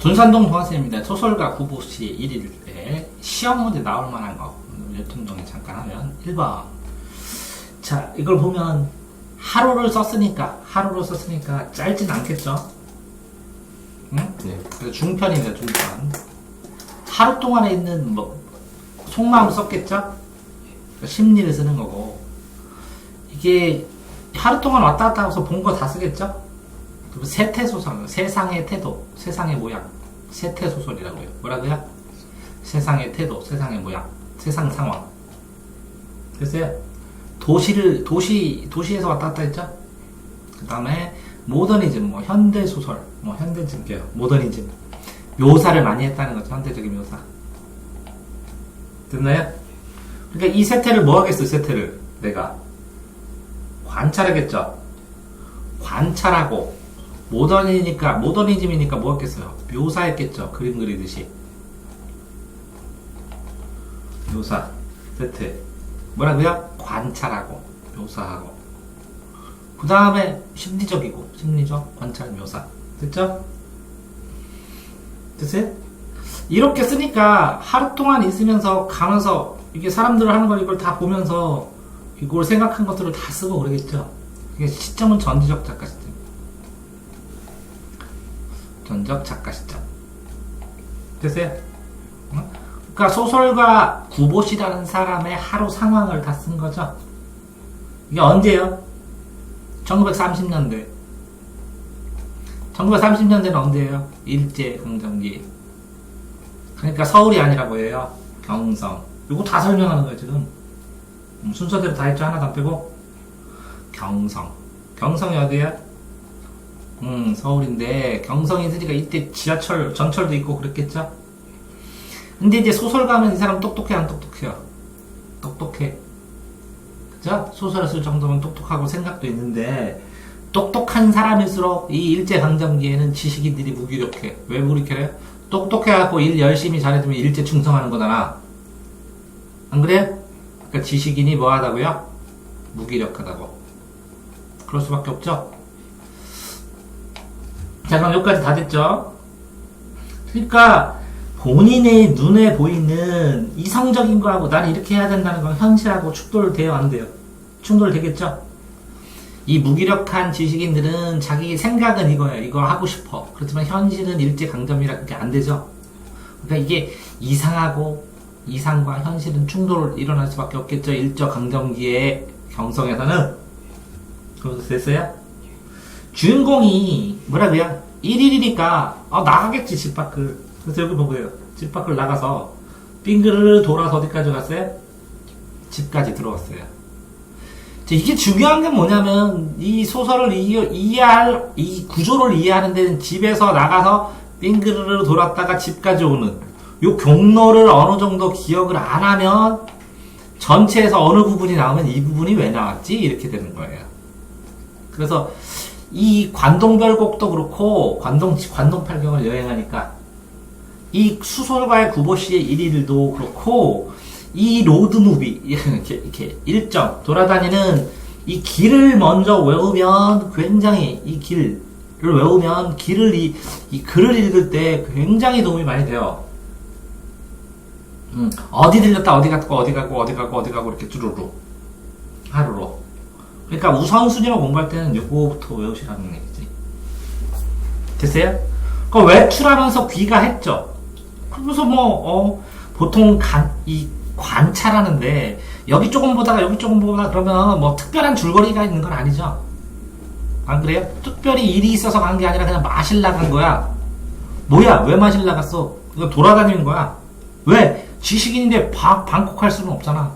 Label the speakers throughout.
Speaker 1: 돈산동 동학생입니다. 소설가 구보시 1일에 시험 문제 나올 만한 거 유통동에 잠깐 하면 1번. 자, 이걸 보면 하루를 썼으니까 짧진 않겠죠? 응?
Speaker 2: 네.
Speaker 1: 그래서 중편이네요, 중편. 하루 동안에 있는 속마음을 썼겠죠? 심리를 쓰는 거고. 이게 하루 동안 왔다 갔다 하고서 본 거 다 쓰겠죠? 그리고 세태소설, 세상의 태도, 세상의 모양. 세태소설이라고요. 뭐라고요? 세상의 태도, 세상의 모양, 세상 상황. 됐어요? 도시에서 왔다 갔다 했죠? 그 다음에 모더니즘, 현대소설, 현대즘이요. 모더니즘. 묘사를 많이 했다는 거죠. 현대적인 묘사. 됐나요? 그러니까 이 세태를 뭐 하겠어요, 세태를? 내가. 관찰하겠죠? 관찰하고, 모더니즘이니까 뭐 했겠어요? 묘사했겠죠? 그림 그리듯이. 묘사, 세태. 뭐라고요? 관찰하고, 묘사하고. 그 다음에 심리적, 관찰, 묘사. 됐죠? 됐어요? 이렇게 쓰니까 하루 동안 있으면서 가면서 이게 사람들 하는 걸 이걸 다 보면서 이걸 생각한 것들을 다 쓰고 그러겠죠? 이게 시점은 전지적 작가 시점. 전적 작가 시점. 됐어요? 그러니까 소설가 구보시라는 사람의 하루 상황을 다 쓴 거죠. 이게 언제요? 1930년대. 1930년대는 언제예요? 일제강점기. 그러니까 서울이 아니라고 해요. 경성. 이거 다 설명하는 거예요, 지금. 순서대로 다 했죠? 하나도 안 빼고. 경성. 경성이 어디야? 서울인데, 경성이 있으니까 이때 지하철, 전철도 있고 그랬겠죠? 근데 이제 소설가 하면 이 사람 똑똑해, 안 똑똑해요? 똑똑해. 그죠? 소설을 쓸 정도면 똑똑하고 생각도 있는데, 똑똑한 사람일수록 이 일제강점기에는 지식인들이 무기력해. 왜 무기력해요? 똑똑해갖고 일 열심히 잘해주면 일제 충성하는 거잖아. 안 그래요? 그러니까 지식인이 뭐 하다고요? 무기력하다고. 그럴 수밖에 없죠? 자, 그럼 여기까지 다 됐죠? 그러니까 본인의 눈에 보이는 이성적인 거하고 나는 이렇게 해야 된다는 건 현실하고 충돌돼요, 안 돼요? 충돌되겠죠? 이 무기력한 지식인들은 자기 생각은 이거예요. 이걸 하고 싶어. 그렇지만 현실은 일제강점기라 그게 안 되죠. 그러니까 이게 이상과 현실은 충돌을 일어날 수밖에 없겠죠. 일제강점기의 경성에서는. 그래서 됐어요? 주인공이 뭐라고요? 1일이니까 나가겠지, 집 밖을. 그래서 여기 보고요. 집 밖을 나가서 빙그르르 돌아서 어디까지 갔어요? 집까지 들어왔어요. 이게 중요한 게 뭐냐면 이 소설을 이해할 이 구조를 이해하는 데는 집에서 나가서 빙그르르 돌았다가 집까지 오는 요 경로를 어느 정도 기억을 안 하면 전체에서 어느 부분이 나오면 이 부분이 왜 나왔지? 이렇게 되는 거예요. 그래서 이 관동별곡도 그렇고 관동팔경을 여행하니까 이 수설가의 구보시의 일일도 그렇고 이 로드무비, 이렇게 일정, 돌아다니는 이 길을 먼저 외우면 굉장히 이 길을 외우면 이 글을 읽을 때 굉장히 도움이 많이 돼요. 어디 들렸다, 어디 가고 이렇게 쭈루루. 하루로. 그러니까 우선순위로 공부할 때는 요거부터 외우시라는 얘기지. 됐어요? 그 외출하면서 귀가했죠. 그래서 보통 관찰하는데 여기 조금 보다가 그러면 특별한 줄거리가 있는 건 아니죠. 안 그래요? 특별히 일이 있어서 간 게 아니라 그냥 마실 나간 거야. 뭐야? 왜 마실 나갔어? 이거 돌아다니는 거야. 왜? 지식인인데 방콕할 수는 없잖아.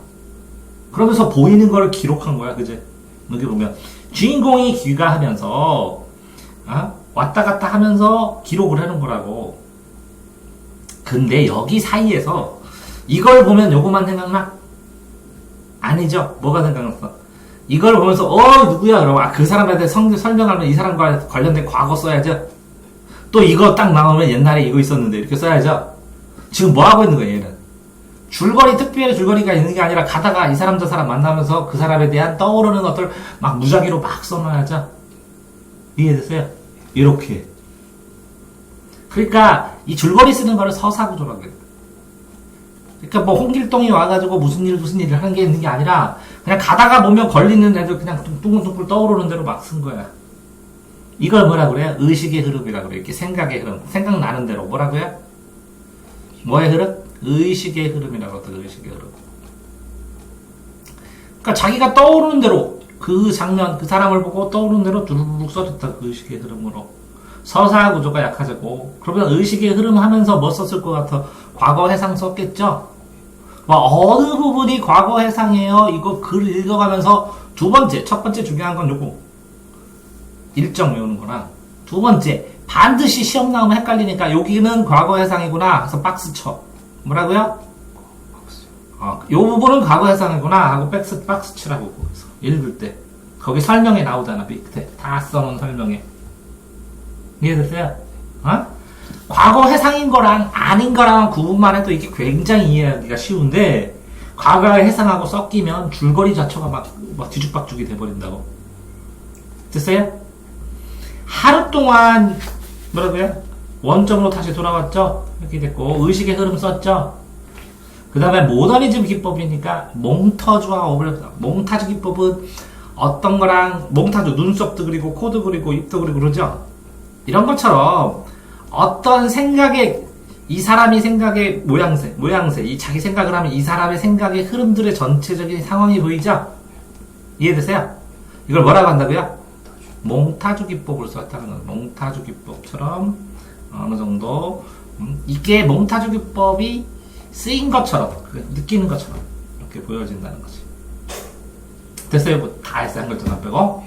Speaker 1: 그러면서 보이는 걸 기록한 거야, 그제? 여기 보면 주인공이 귀가하면서 왔다 갔다 하면서 기록을 해놓은 거라고. 근데 여기 사이에서 이걸 보면 요거만 생각나? 아니죠. 뭐가 생각났어? 이걸 보면서 누구야? 그러면 그 사람한테 설명하면 이 사람과 관련된 과거 써야죠. 또 이거 딱 나오면 옛날에 이거 있었는데 이렇게 써야죠. 지금 뭐 하고 있는 거예요, 얘는? 특별히 줄거리가 있는 게 아니라 가다가 이 사람 저 사람 만나면서 그 사람에 대한 떠오르는 것들 막 무작위로 막 써놔야죠. 이해됐어요? 이렇게. 그러니까 이 줄거리 쓰는 거를 서사구조라고 해요. 그러니까 뭐 홍길동이 와가지고 무슨 일을 하는 게 있는 게 아니라 그냥 가다가 보면 걸리는 애들 그냥 뚱뚱뚱 떠오르는 대로 막 쓴 거야. 이걸 뭐라 그래요? 의식의 흐름이라고 그래요. 이렇게 생각의 흐름. 생각나는 대로 뭐라고요? 뭐의 흐름? 의식의 흐름이라고 해요. 의식의 흐름. 그러니까 자기가 떠오르는 대로 그 장면, 그 사람을 보고 떠오르는 대로 두루룩 써줬다. 그 의식의 흐름으로. 서사 구조가 약해지고 그러면 의식의 흐름 하면서 뭐 썼을 것 같아? 과거 해상 썼겠죠? 뭐 어느 부분이 과거 해상이에요? 이거 글 읽어가면서 첫 번째 중요한 건 요거. 일정 외우는 거랑 두 번째 반드시 시험 나오면 헷갈리니까 여기는 과거 해상이구나 해서 박스 쳐. 뭐라고요? 요 부분은 과거 해상이구나 하고 박스 치라고 거기서 읽을 때 거기 설명에 나오잖아. 밑에 다 써놓은 설명에. 이해됐어요? 과거 해상인 거랑 아닌 거랑 구분만 해도 이게 굉장히 이해하기가 쉬운데 과거의 해상하고 섞이면 줄거리 자체가 막 뒤죽박죽이 돼버린다고. 됐어요? 하루 동안 뭐라고요? 원점으로 다시 돌아왔죠? 이렇게 됐고 의식의 흐름 썼죠? 그 다음에 모더니즘 기법이니까 몽타주와 몽타주 기법은 어떤 거랑 몽타주 눈썹도 그리고 코도 그리고 입도 그리고 그러죠? 이런 것처럼 어떤 생각의 이 사람이 생각의 모양새 이 자기 생각을 하면 이 사람의 생각의 흐름들의 전체적인 상황이 보이죠? 이해되세요? 이걸 뭐라고 한다고요? 몽타주 기법을 썼다는 거예요. 몽타주 기법처럼 어느 정도 이게 몽타주 기법이 쓰인 것처럼 느끼는 것처럼 이렇게 보여진다는 거지. 됐어요? 뭐 다 했어요. 한 글자만 빼고.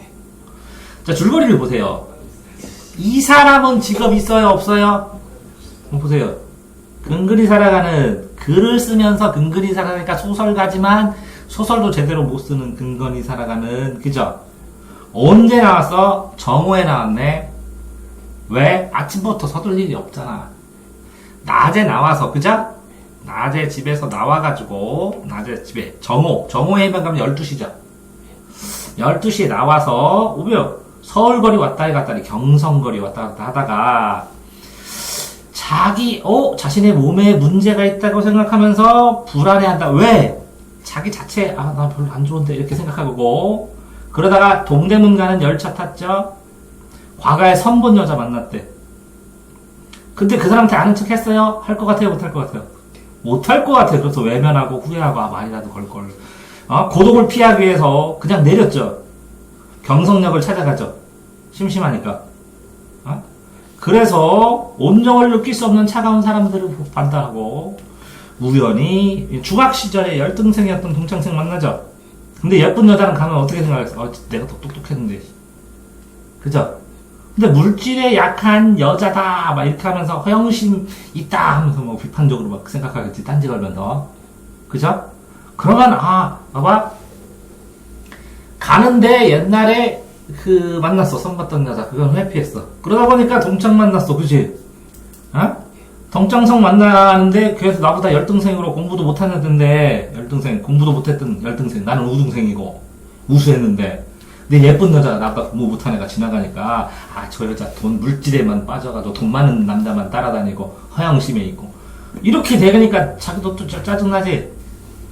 Speaker 1: 자, 줄거리를 보세요. 이 사람은 직업 있어요? 없어요? 보세요. 근근히 살아가는 글을 쓰면서 근근히 살아가니까 소설가지만 소설도 제대로 못 쓰는 근근히 살아가는 그죠? 언제 나왔어? 정오에 나왔네. 왜? 아침부터 서둘 일이 없잖아. 낮에 나와서 그죠? 낮에 집에서 나와가지고 낮에 집에 정오에 가면 12시죠. 12시에 나와서 오면 서울거리 왔다리 갔다리 경성거리 왔다 갔다 하다가 자신의 몸에 문제가 있다고 생각하면서 불안해한다. 왜? 자기 자체 나 별로 안 좋은데 이렇게 생각하고 그러다가 동대문 가는 열차 탔죠. 과거에 선본 여자 만났대. 근데 그 사람한테 아는 척 했어요? 할 것 같아요? 못 할 것 같아요? 못 할 것 같아요. 그래서 외면하고 후회하고 말이라도 걸걸. 고독을 피하기 위해서 그냥 내렸죠. 경성역을 찾아가죠. 심심하니까. 그래서 온정을 느낄 수 없는 차가운 사람들을 반다하고 우연히 중학 시절에 열등생이었던 동창생 만나죠. 근데 예쁜 여자랑 가면 어떻게 생각했어? 내가 더 똑똑했는데. 그죠? 근데 물질에 약한 여자다 막 이렇게 하면서 허영심 있다 하면서 뭐 비판적으로 막 생각하겠지. 딴지 걸면서. 그죠? 그러면 봐봐. 가는데 옛날에 만났어. 선 봤던 여자. 그건 회피했어. 그러다 보니까 동창 만났어. 그치? 동창성 만나는데 그래서 나보다 열등생으로 공부도 못하는 애인데 공부도 못했던 열등생. 나는 우등생이고 우수했는데 근데 예쁜 여자 나보다 공부 못한 애가 지나가니까 저 여자 돈 물질에만 빠져가지고 돈 많은 남자만 따라다니고 허영심에 있고 이렇게 되니까 자기도 또 짜증나지.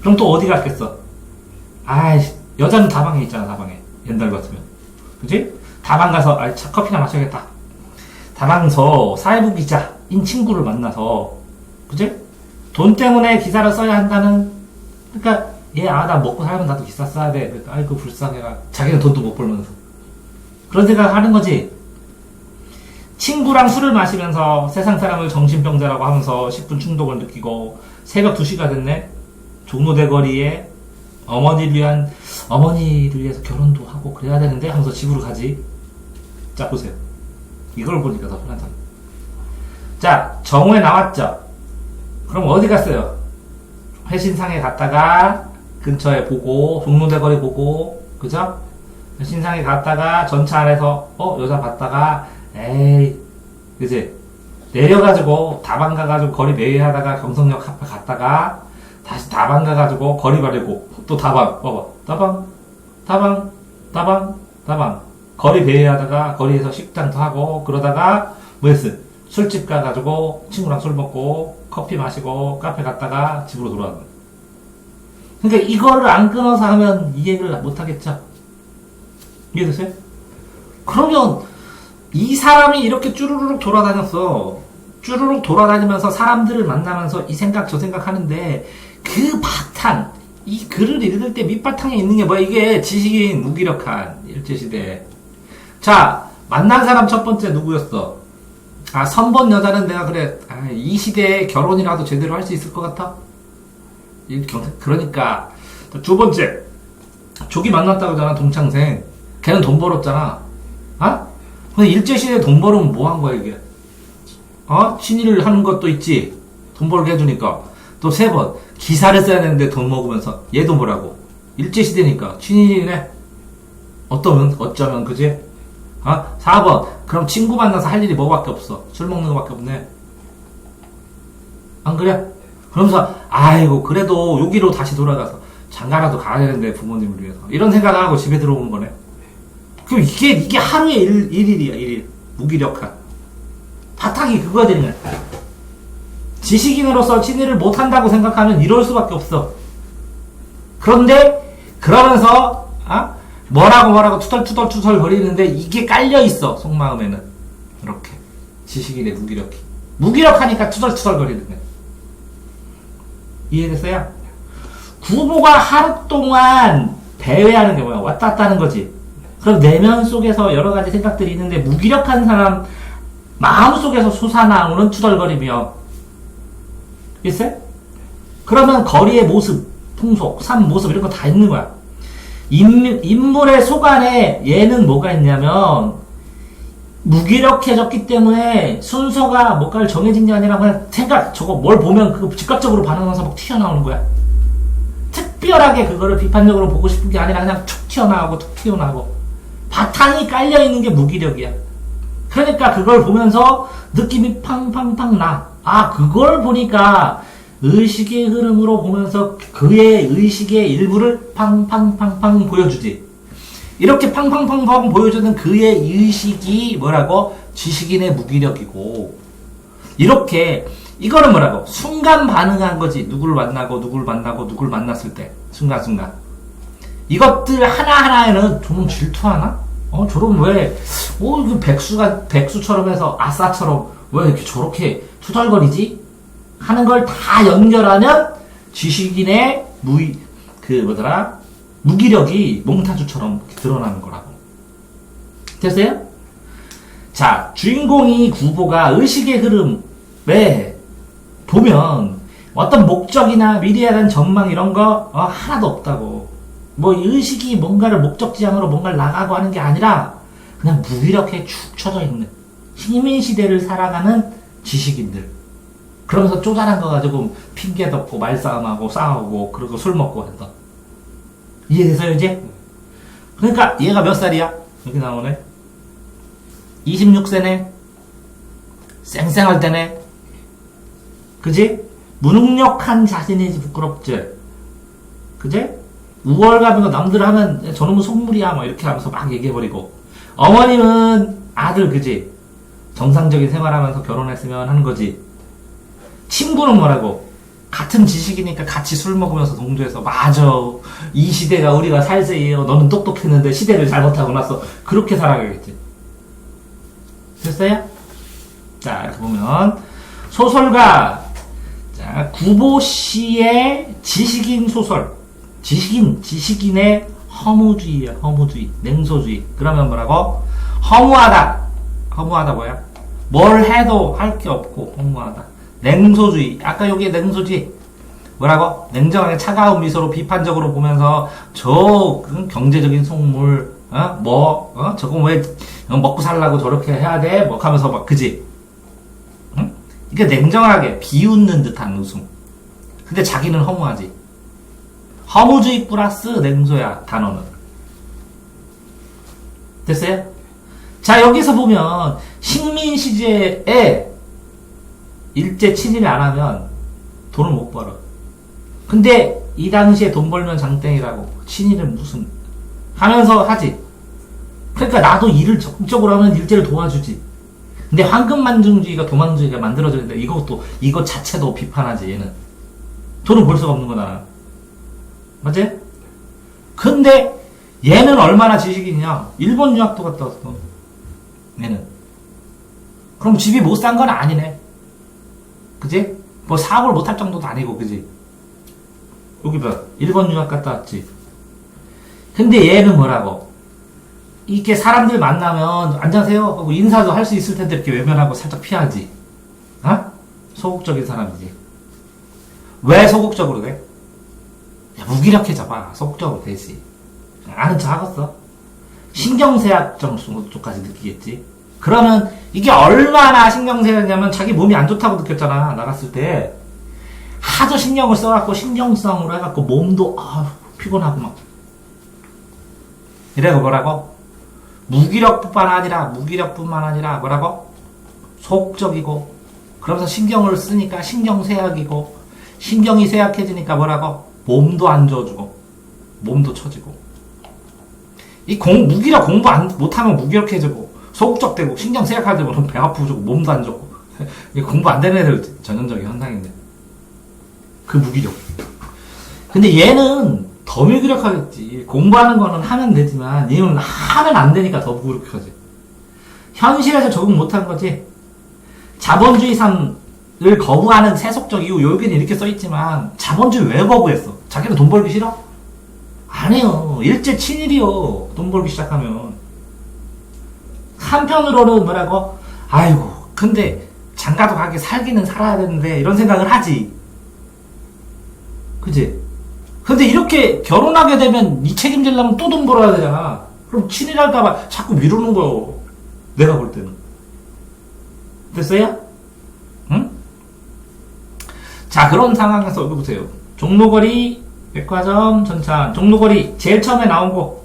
Speaker 1: 그럼 또 어디 갔겠어? 여자는 다방에 있잖아. 다방에 옛날 같으면 그치? 다방 가서 커피나 마셔야겠다. 다방서 사회부 기자인 친구를 만나서 그치? 돈 때문에 기사를 써야 한다는 그러니까 나 먹고 살면 나도 기사 써야 돼. 그러니까 아이고 불쌍해가 자기는 돈도 못 벌면서 그런 생각 하는 거지. 친구랑 술을 마시면서 세상 사람을 정신병자라고 하면서 10분 충동을 느끼고 새벽 2시가 됐네. 종로대 거리에 어머니를 위해서 결혼도 하고 그래야 되는데 하면서 집으로 가지. 자, 보세요. 이걸 보니까 더 편하잖아. 자, 정오에 나왔죠. 그럼 어디 갔어요? 회신상에 갔다가 근처에 보고 종로대 거리 보고 그죠? 회신상에 갔다가 전차 안에서 여자 봤다가 그지? 내려가지고 다방 가가지고 거리 매회하다가 경성역 앞에 갔다가 다시 다방 가가지고 거리 바르고 또 다방 다방 거리 배회하다가 거리에서 식당도 하고 그러다가 뭐 했어? 술집 가가지고 친구랑 술 먹고 커피 마시고 카페 갔다가 집으로 돌아가는. 그러니까 이거를 안 끊어서 하면 이해를 못 하겠죠. 이해되세요? 그러면 이 사람이 이렇게 쭈루룩 돌아다녔어. 쭈루룩 돌아다니면서 사람들을 만나면서 이 생각 저 생각 하는데 그 바탕, 이 글을 읽을 때 밑바탕에 있는 게 뭐야? 이게 지식인 무기력한 일제시대. 자, 만난 사람 첫 번째 누구였어? 아, 선본 여자는 내가 그래. 아, 이 시대에 결혼이라도 제대로 할 수 있을 것 같아? 그러니까 두 번째 조기 만났다고 하잖아. 동창생. 걔는 돈 벌었잖아. 아? 근데 일제시대에 돈 벌으면 뭐 한 거야 이게? 친일을 하는 것도 있지. 돈 벌게 해주니까. 또 세 번 기사를 써야 되는데 돈 먹으면서 얘도 뭐라고? 일제시대니까 친일이네. 어쩌면 그지? 4번 그럼 친구 만나서 할 일이 뭐밖에 없어. 술 먹는 거밖에 없네. 안 그래? 그러면서 아이고 그래도 여기로 다시 돌아가서 장가라도 가야 되는데 부모님을 위해서 이런 생각을 하고 집에 들어오는 거네. 그럼 이게 하루에 일일이야. 일일 무기력한 바탕이 그거야 되는 거야. 지식인으로서 친일을 못한다고 생각하면 이럴 수밖에 없어. 그런데 그러면서 뭐라고 투덜투덜 거리는데 이게 깔려있어 속마음에는. 이렇게 지식인의 무기력하니까 투덜투덜 거리는 거야. 이해됐어요? 구보가 하루 동안 배회하는 게 뭐야? 왔다 갔다 하는 거지. 그럼 내면 속에서 여러 가지 생각들이 있는데 무기력한 사람 마음속에서 솟아나오는 투덜거리며 있어요? 그러면 거리의 모습, 풍속, 삶 모습 이런 거 다 있는 거야. 인물의 속 안에 얘는 뭐가 있냐면 무기력해졌기 때문에 순서가 뭔가를 정해진 게 아니라 그냥 생각, 저거 뭘 보면 그거 즉각적으로 반응하면서 막 튀어나오는 거야. 특별하게 그거를 비판적으로 보고 싶은 게 아니라 그냥 툭 튀어나오고 바탕이 깔려있는 게 무기력이야. 그러니까 그걸 보면서 느낌이 팡팡팡 나. 그걸 보니까 의식의 흐름으로 보면서 그의 의식의 일부를 팡팡팡팡 보여주지. 이렇게 팡팡팡팡 보여주는 그의 의식이 뭐라고? 지식인의 무기력이고, 이렇게 이거는 뭐라고? 순간 반응한 거지. 누구를 만났을 때 순간순간 이것들 하나하나에는 좀 질투하나? 저런 왜 그 백수처럼 해서 아싸처럼 왜 이렇게 저렇게 투덜거리지? 하는 걸 다 연결하면 지식인의 무기력이 몽타주처럼 드러나는 거라고. 됐어요? 자, 주인공이 구보가 의식의 흐름에 보면 어떤 목적이나 미래에 대한 전망 이런 거 하나도 없다고. 뭐 의식이 뭔가를 목적지향으로 뭔가를 나가고 하는 게 아니라 그냥 무기력해 축 처져 있는 식민 시대를 살아가는 지식인들. 그러면서 쪼잔한 거 가지고 핑계 덮고 말싸움하고 싸우고 그리고 술 먹고 했던. 이해되세요 이제? 그러니까 얘가 몇 살이야? 여기 나오네. 26세네. 쌩쌩할 때네. 그지? 무능력한 자신이지 부끄럽지? 그지? 우월감이고 남들 하면 저놈은 속물이야 뭐 이렇게 하면서 막 얘기해버리고, 어머님은 아들 그지? 정상적인 생활하면서 결혼했으면 하는 거지. 친구는 뭐라고? 같은 지식이니까 같이 술 먹으면서 동조해서 맞아, 이 시대가 우리가 살 세예요, 너는 똑똑했는데 시대를 잘못하고 났어, 그렇게 살아가겠지. 됐어요? 자, 이렇게 보면 소설가, 자, 구보씨의 지식인 소설, 지식인의 허무주의야. 허무주의, 냉소주의. 그러면 뭐라고? 허무하다 뭐야? 뭘 해도 할 게 없고 허무하다. 냉소주의. 아까 여기에 냉소주의 뭐라고? 냉정하게 차가운 미소로 비판적으로 보면서 저 경제적인 속물, 저거 왜 먹고 살라고 저렇게 해야 돼? 뭐 하면서 막 그지? 응? 이게 냉정하게 비웃는 듯한 웃음. 근데 자기는 허무하지. 허무주의 플러스 냉소야, 단어는. 됐어요? 자, 여기서 보면 식민 시제에 일제 친일 안 하면 돈을 못 벌어. 근데 이 당시에 돈 벌면 장땡이라고, 친일은 무슨 하면서 하지. 그러니까 나도 일을 적극적으로 하면 일제를 도와주지. 근데 황금만중주의가 도망주의가 만들어졌는데 이거 자체도 비판하지, 얘는. 돈은 볼 수가 없는 거다. 맞지? 근데 얘는 얼마나 지식이 있냐? 일본 유학도 갔다 왔어. 얘는. 그럼 집이 못 산 건 아니네. 그지? 뭐 사업을 못 할 정도도 아니고, 그지? 여기 봐. 일본 유학 갔다 왔지. 근데 얘는 뭐라고? 이렇게 사람들 만나면, 안녕하세요 하고 인사도 할 수 있을 텐데 이렇게 외면하고 살짝 피하지. 어? 소극적인 사람이지. 왜 소극적으로 돼? 야, 무기력해져봐. 소극적으로 되지. 아는 척 하겠어. 신경쇠약증 쪽까지 느끼겠지. 그러면 이게 얼마나 신경쇠약이냐면 자기 몸이 안 좋다고 느꼈잖아. 나갔을 때. 하도 신경을 써갖고 신경성으로 해갖고 몸도 피곤하고 막. 이래고 뭐라고? 무기력뿐만 아니라 뭐라고? 소극적이고. 그러면서 신경을 쓰니까 신경쇠약이고. 신경이 쇠약해지니까 뭐라고? 몸도 안 좋아지고. 몸도 처지고. 무기력 공부 못하면 무기력해지고. 소극적되고 신경 쇠약하고 그럼 배 아프고 몸도 안 좋고. 공부 안 되는 애들 전형적인 현상인데. 그 무기력. 근데 얘는 더 무기력하겠지. 공부하는 거는 하면 되지만 얘는 하면 안 되니까 더 무기력하지. 현실에서 적응 못한 거지. 자본주의 삶을 거부하는 세속적 이유 여기는 이렇게 써있지만 자본주의 왜 거부했어? 자기는 돈 벌기 싫어? 아니요. 일제 친일이요. 돈 벌기 시작하면. 한편으로는 뭐라고? 아이고 근데 장가도 가게 살기는 살아야 되는데 이런 생각을 하지. 그치? 근데 이렇게 결혼하게 되면 이 책임지려면 또 돈 벌어야 되잖아. 그럼 친일할까봐 자꾸 미루는 거요. 내가 볼 때는. 됐어요? 응? 자, 그런 상황에서 여기 보세요. 종로거리, 백화점, 전찬. 종로거리 제일 처음에 나온 거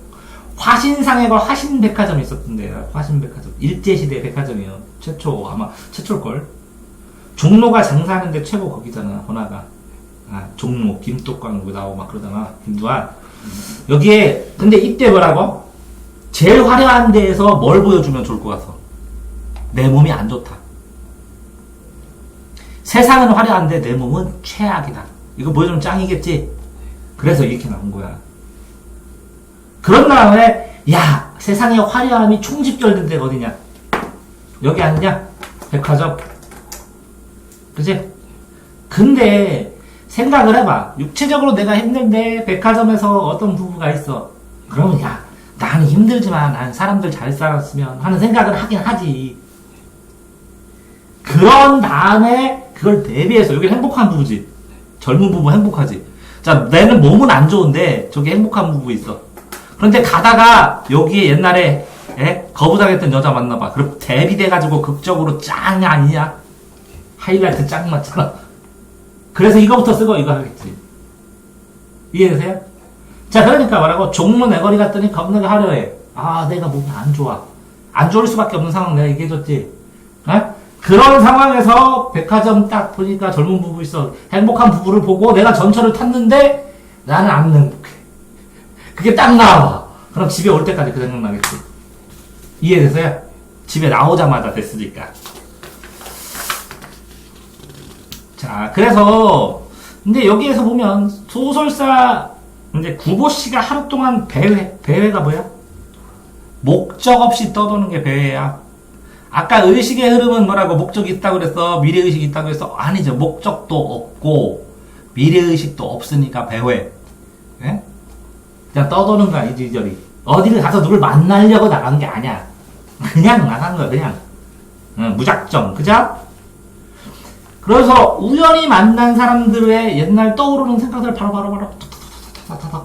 Speaker 1: 화신상에 걸 화신백화점이 있었던데. 화신백화점. 일제시대 백화점이요. 아마 최초일걸. 종로가 장사하는데 최고 거기잖아. 번화가. 종로, 김독광 나오고 막 그러잖아. 김두한. 여기에 근데 이때 뭐라고? 제일 화려한 데에서 뭘 보여주면 좋을 것 같아? 내 몸이 안 좋다. 세상은 화려한데 내 몸은 최악이다. 이거 보여주면 짱이겠지? 그래서 이렇게 나온 거야. 그런 다음에 야, 세상의 화려함이 총집결된 데가 어디냐? 여기 아니냐? 백화점. 그치? 근데 생각을 해봐. 육체적으로 내가 힘든데 백화점에서 어떤 부부가 있어. 그러면 야, 나는 힘들지만 난 사람들 잘 살았으면 하는 생각을 하긴 하지. 그런 다음에 그걸 대비해서 여기 행복한 부부지. 젊은 부부 행복하지. 자, 내는 몸은 안 좋은데 저기 행복한 부부 있어. 그런데 가다가 여기에 옛날에 거부당했던 여자 만나봐. 그럼 대비돼가지고 극적으로 짱 아니냐? 하이라이트 짱 맞잖아. 그래서 이거부터 쓰고 이거 하겠지. 이해되세요? 자, 그러니까 뭐라고? 종로 내거리 갔더니 겁나게 화려해. 내가 몸이 안 좋아. 안 좋을 수밖에 없는 상황 내가 얘기해줬지. 그런 상황에서 백화점 딱 보니까 젊은 부부 있어. 행복한 부부를 보고 내가 전철을 탔는데 나는 안 행복해. 그게 딱 나와. 그럼 집에 올 때까지 그 생각 나겠지. 이해되세요? 집에 나오자마자 됐으니까. 자, 그래서 근데 여기에서 보면 소설사 이제 구보씨가 하루 동안 배회가 뭐야? 목적 없이 떠도는 게 배회야. 아까 의식의 흐름은 뭐라고? 목적이 있다고 그랬어? 미래의식이 있다고 그랬어? 아니죠. 목적도 없고 미래의식도 없으니까 배회. 예? 그냥 떠도는 거야. 이리저리. 어디를 가서 누굴 만나려고 나간 게 아니야. 그냥 나간 거야. 그냥. 무작정. 그죠? 그래서 우연히 만난 사람들의 옛날 떠오르는 생각들을 바로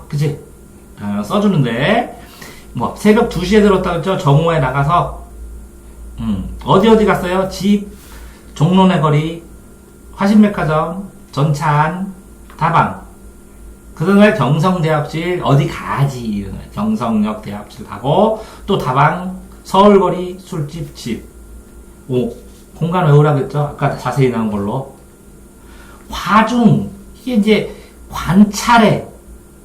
Speaker 1: 그치? 써주는데 뭐 새벽 2시에 들었다 그랬죠? 정오에 나가서 어디 갔어요? 집, 종로내거리, 화신백화점, 전찬, 다방. 그 다음에 경성대합실 어디 가지? 경성역 대합실 가고 또 다방, 서울거리, 술집, 집. 공간 외우라고 했죠? 아까 자세히 나온 걸로. 화중, 이게 이제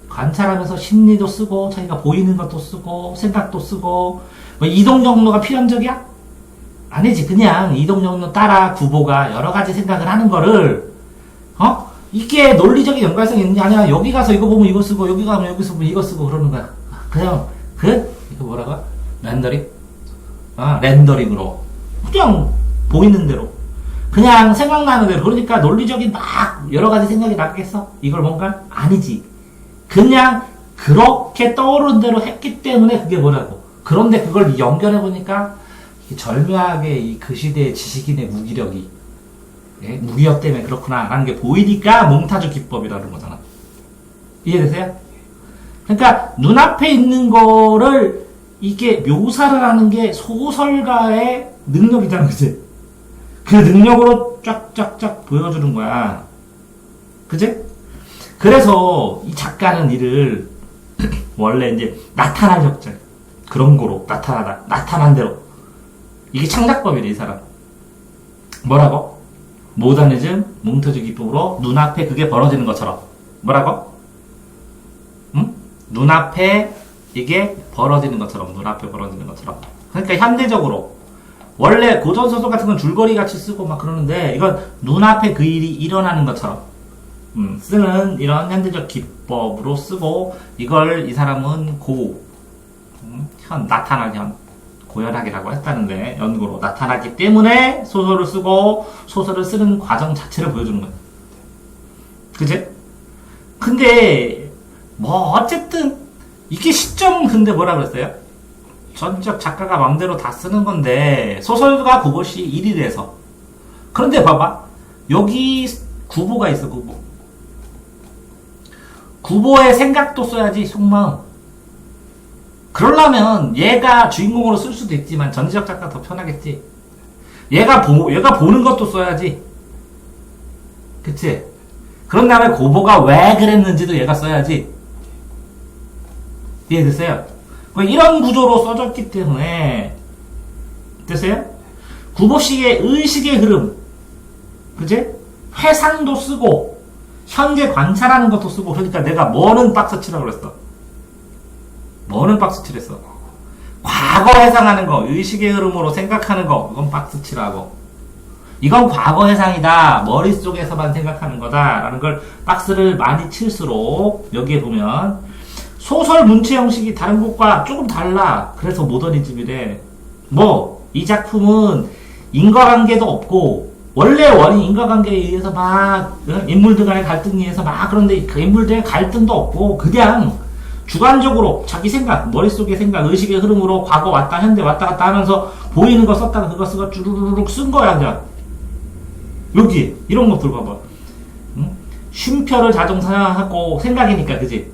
Speaker 1: 관찰하면서 심리도 쓰고, 자기가 보이는 것도 쓰고, 생각도 쓰고, 뭐 이동 경로가 필연적이야? 아니지. 그냥 이동영로 따라 구보가 여러 가지 생각을 하는 거를, 이게 논리적인 연관성이 있는 게 아니라 여기 가서 이거 보면 이거 쓰고, 여기 가면 여기 쓰고 이거 쓰고 그러는 거야. 그냥, 이거 뭐라고? 렌더링? 렌더링으로. 그냥 보이는 대로. 그냥 생각나는 대로. 그러니까 논리적인 막 여러 가지 생각이 나겠어? 이걸 뭔가? 아니지. 그냥 그렇게 떠오른 대로 했기 때문에 그게 뭐라고. 그런데 그걸 연결해보니까 절묘하게 이 그 시대의 지식인의 무기력이, 무기력 때문에 그렇구나 라는 게 보이니까 몽타주 기법이라는 거잖아. 이해되세요? 그러니까 눈앞에 있는 거를 이게 묘사를 하는 게 소설가의 능력이잖아, 그치? 그 능력으로 쫙쫙쫙 보여주는 거야. 그치? 그래서 이 작가는 이를 원래 이제 나타날 적절, 그런 거로 나타난 대로. 이게 창작법이래, 이 사람. 뭐라고? 모더니즘, 몽타주 기법으로 눈앞에 그게 벌어지는 것처럼. 뭐라고? 응? 눈앞에 이게 벌어지는 것처럼. 눈앞에 벌어지는 것처럼. 그러니까 현대적으로 원래 고전소설 같은 건 줄거리 같이 쓰고 막 그러는데 이건 눈앞에 그 일이 일어나는 것처럼 쓰는 이런 현대적 기법으로 쓰고, 이걸 이 사람은 나타나기 고연하기라고 했다는데, 연구로 나타나기 때문에 소설을 쓰고 소설을 쓰는 과정 자체를 보여주는 거예요. 그치? 근데 뭐 어쨌든 이게 시점, 근데 뭐라 그랬어요? 전적 작가가 맘대로 다 쓰는 건데 소설가 그것이 일이래서. 그런데 봐봐, 여기 구보가 있어. 구보의 생각도 써야지, 속마음. 그러려면 얘가 주인공으로 쓸 수도 있지만 전지적 작가 더 편하겠지. 얘가 보는 것도 써야지. 그치? 그런 다음에 고보가 왜 그랬는지도 얘가 써야지. 이해됐어요? 이런 구조로 써졌기 때문에, 됐어요? 구보식의 의식의 흐름, 그치? 회상도 쓰고 현재 관찰하는 것도 쓰고. 그러니까 내가 뭐는 박스치라고 그랬어. 뭐는 박스치랬어. 과거 회상하는 거, 의식의 흐름으로 생각하는 거, 이건 박스치라고. 이건 과거 회상이다, 머릿속에서만 생각하는 거다 라는 걸 박스를 많이 칠수록 여기에 보면 소설 문체 형식이 다른 곳과 조금 달라. 그래서 모더니즘이래. 이 작품은 인과관계도 없고, 원래 원인 인과관계에 의해서 막 인물들 간의 갈등에 의해서 막, 그런데 그 인물들의 갈등도 없고 그냥 주관적으로 자기 생각, 머릿속의 생각, 의식의 흐름으로 과거 왔다 현대 왔다 갔다 하면서 보이는 거 썼다가 그거 쓰고 쭈루루룩 쓴 거야. 그냥 여기 이런 것들 봐봐. 쉼표를 자동사하고 생각이니까, 그지?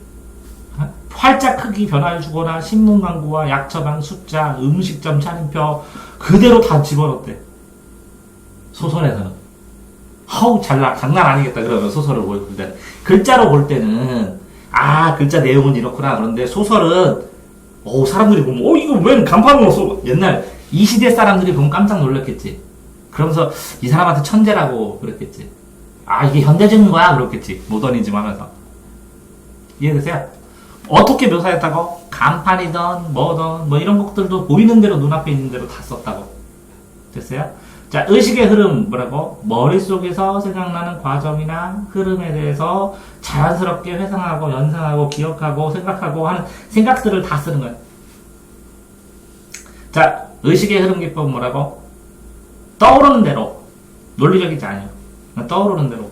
Speaker 1: 활자 크기 변화를 주거나 신문 광고와 약 처방 숫자, 음식점 차림표 그대로 다 집어넣었대. 소설에서는. 장난 아니겠다. 그러면 소설을 볼 때 글자로 볼 때는 글자 내용은 이렇구나. 그런데 소설은 사람들이 보면 이거 웬 간판으로 써. 옛날 이 시대 사람들이 보면 깜짝 놀랐겠지. 그러면서 이 사람한테 천재라고 그랬겠지. 이게 현대적인 거야 그렇겠지. 모더니즘 하면서. 이해되세요? 어떻게 묘사했다고? 간판이든 뭐든 이런 것들도 보이는 대로, 눈앞에 있는 대로 다 썼다고. 됐어요? 자, 의식의 흐름, 뭐라고? 머릿속에서 생각나는 과정이나 흐름에 대해서 자연스럽게 회상하고 연상하고 기억하고 생각하고 하는 생각들을 다 쓰는 거야. 자, 의식의 흐름 기법은 뭐라고? 떠오르는 대로. 논리적이지 않아요. 떠오르는 대로.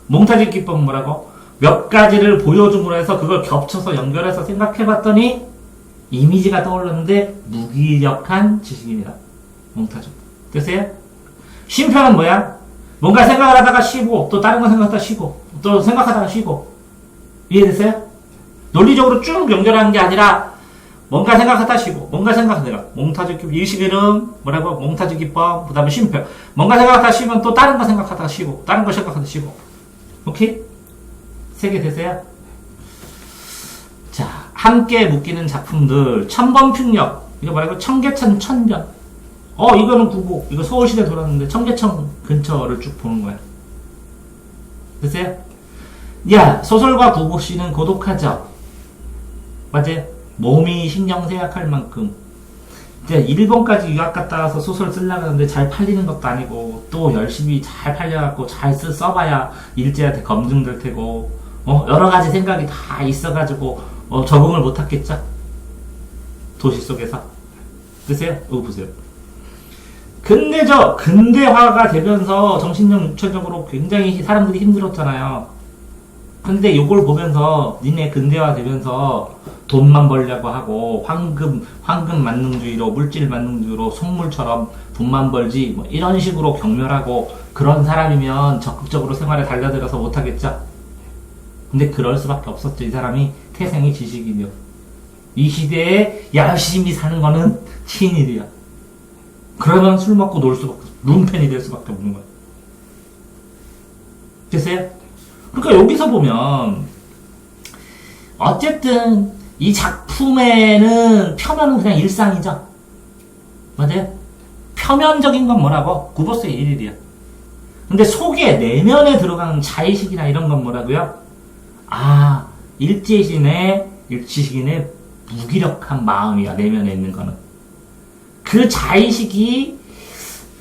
Speaker 1: 몽타주 기법은 뭐라고? 몇 가지를 보여줌으로 해서 그걸 겹쳐서 연결해서 생각해봤더니 이미지가 떠올랐는데 무기력한 지식입니다. 몽타주. 됐어요? 쉼표는 뭐야? 뭔가 생각을 하다가 쉬고, 또 다른 거 생각하다가 쉬고, 또 생각하다가 쉬고. 이해됐어요? 논리적으로 쭉 연결하는 게 아니라 뭔가 생각하다 쉬고, 뭔가 생각하다가 몽타주 기법, 의식이름 뭐라고? 몽타주 기법, 그 다음에 쉼표. 뭔가 생각하다 쉬면 또 다른 거 생각하다가 쉬고, 다른 거 생각하다 쉬고. 오케이? 3개 되세요? 자, 함께 묶이는 작품들. 천번풍력. 이거 말고 청계천 천변. 이거는 구보. 이거 서울시대 돌았는데 청계천 근처를 쭉 보는 거야. 됐어요? 야, 소설가 구보씨는 고독하죠? 맞아요? 몸이 신경 쇠약할 만큼 이제 일본까지 유학 갔다 와서 소설 쓰려고 하는데 잘 팔리는 것도 아니고 또 열심히 잘 팔려갖고 잘 써봐야 일제한테 검증될 테고 여러 가지 생각이 다 있어가지고 적응을 못 하겠죠. 도시 속에서. 보세요. 여기 보세요. 근데 근대화가 되면서 정신적, 육체적으로 굉장히 사람들이 힘들었잖아요. 근데 요걸 보면서 니네 근대화 되면서 돈만 벌려고 하고 황금 만능주의로 물질 만능주의로 속물처럼 돈만 벌지 뭐 이런 식으로 경멸하고 그런 사람이면 적극적으로 생활에 달려들어서 못하겠죠. 근데 그럴 수밖에 없었죠. 이 사람이 태생이 지식인이요. 이 시대에 열심히 사는 거는 신일이야. 그러면 술 먹고 놀 수밖에 없어. 룸펜이 될 수밖에 없는 거야. 됐어요? 그러니까 여기서 보면 어쨌든 이 작품에는 표면은 그냥 일상이죠. 맞아요? 표면적인 건 뭐라고? 구보스의 일일이야. 근데 속에 내면에 들어가는 자의식이나 이런 건 뭐라고요? 일지식인의 무기력한 마음이야. 내면에 있는 거는. 그 자의식이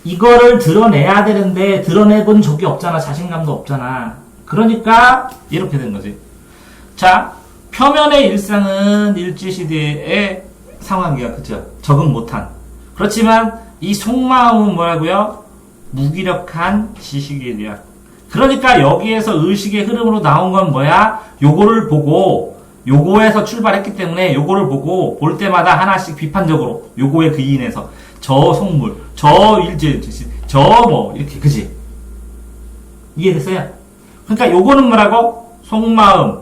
Speaker 1: 이거를 드러내야 되는데 드러내본 적이 없잖아. 자신감도 없잖아. 그러니까 이렇게 된 거지. 자, 표면의 일상은 일제시대의 상황이야. 그죠? 적응 못한. 그렇지만 이 속마음은 뭐라고요? 무기력한 지식이야. 그러니까 여기에서 의식의 흐름으로 나온 건 뭐야? 요거를 보고 요거에서 출발했기 때문에 요거를 보고 볼 때마다 하나씩 비판적으로 요거에 기인해서 저 속물, 저 일제, 저 뭐 이렇게 그지? 이해됐어요? 그러니까 요거는 뭐라고? 속마음.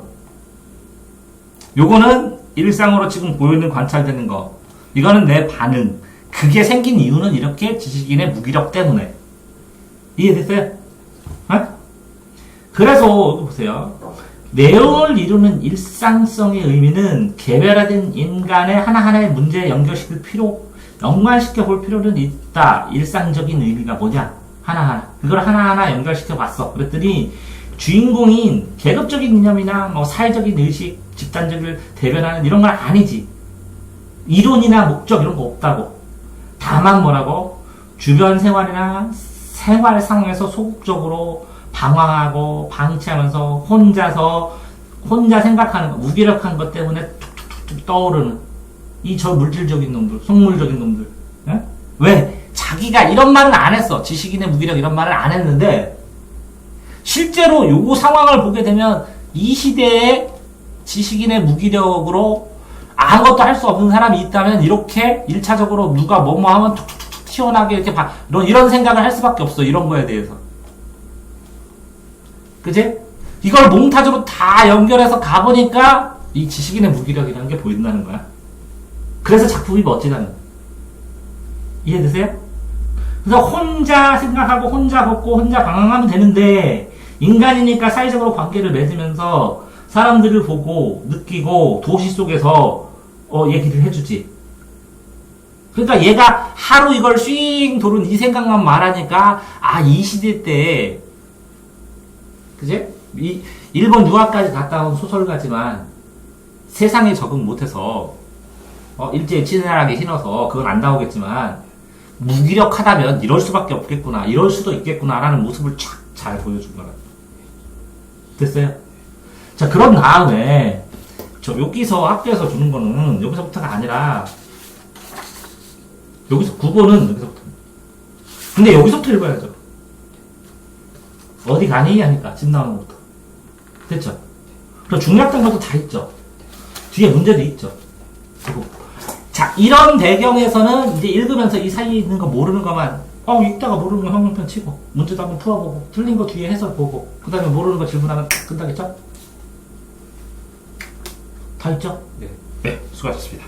Speaker 1: 요거는 일상으로 지금 보이는 관찰되는 거. 이거는 내 반응. 그게 생긴 이유는 이렇게 지식인의 무기력 때문에. 이해됐어요? 그래서 보세요. 내용을 이루는 일상성의 의미는 개별화된 인간의 하나하나의 문제에 연관시켜 볼 필요는 있다. 일상적인 의미가 뭐냐? 하나하나. 그걸 하나하나 연결시켜 봤어. 그랬더니 주인공인 계급적인 이념이나 뭐 사회적인 의식, 집단적을 대변하는 이런 건 아니지. 이론이나 목적 이런 거 없다고. 다만 뭐라고? 주변 생활이나 생활 상황에서 소극적으로 방황하고 방치하면서 혼자 생각하는 거, 무기력한 것 때문에 툭툭툭툭 떠오르는 이 저 물질적인 놈들, 속물적인 놈들. 에? 왜? 자기가 이런 말은 안 했어. 지식인의 무기력 이런 말을 안 했는데 실제로 요거 상황을 보게 되면 이 시대에 지식인의 무기력으로 아무것도 할 수 없는 사람이 있다면 이렇게 1차적으로 누가 뭐뭐 하면 툭툭툭 튀어나게 이렇게 이런 생각을 할 수밖에 없어. 이런 거에 대해서. 그치? 이걸 몽타주로 다 연결해서 가보니까 이 지식인의 무기력이라는 게 보인다는 거야. 그래서 작품이 멋지다는 거야. 이해되세요? 그래서 혼자 생각하고 혼자 걷고 혼자 방황하면 되는데 인간이니까 사회적으로 관계를 맺으면서 사람들을 보고 느끼고 도시 속에서 얘기를 해주지. 그러니까 얘가 하루 이걸 삥 도는 이 생각만 말하니까 이 시대 때 그지? 일본 유학까지 갔다 온 소설가지만 세상에 적응 못해서 일제에 친절하게 신어서 그건 안 나오겠지만 무기력하다면 이럴 수밖에 없겠구나, 이럴 수도 있겠구나라는 모습을 촥 잘 보여준 거라. 됐어요? 자, 그런 다음에 여기서 학교에서 주는 거는 여기서부터가 아니라 여기서 국어는 여기서부터. 근데 여기서부터 읽어야죠. 어디 가니? 하니까 집 나오는 것부터. 됐죠? 그리고 중요했던 것도 다 있죠. 뒤에 문제도 있죠. 그리고 자, 이런 배경에서는 이제 읽으면서 이 사이에 있는 거 모르는 것만 읽다가 모르는 거 형용편 치고 문제도 한번 풀어보고 틀린 거 뒤에 해설 보고 그 다음에 모르는 거 질문하면 끝나겠죠? 다 있죠?
Speaker 2: 네, 수고하셨습니다.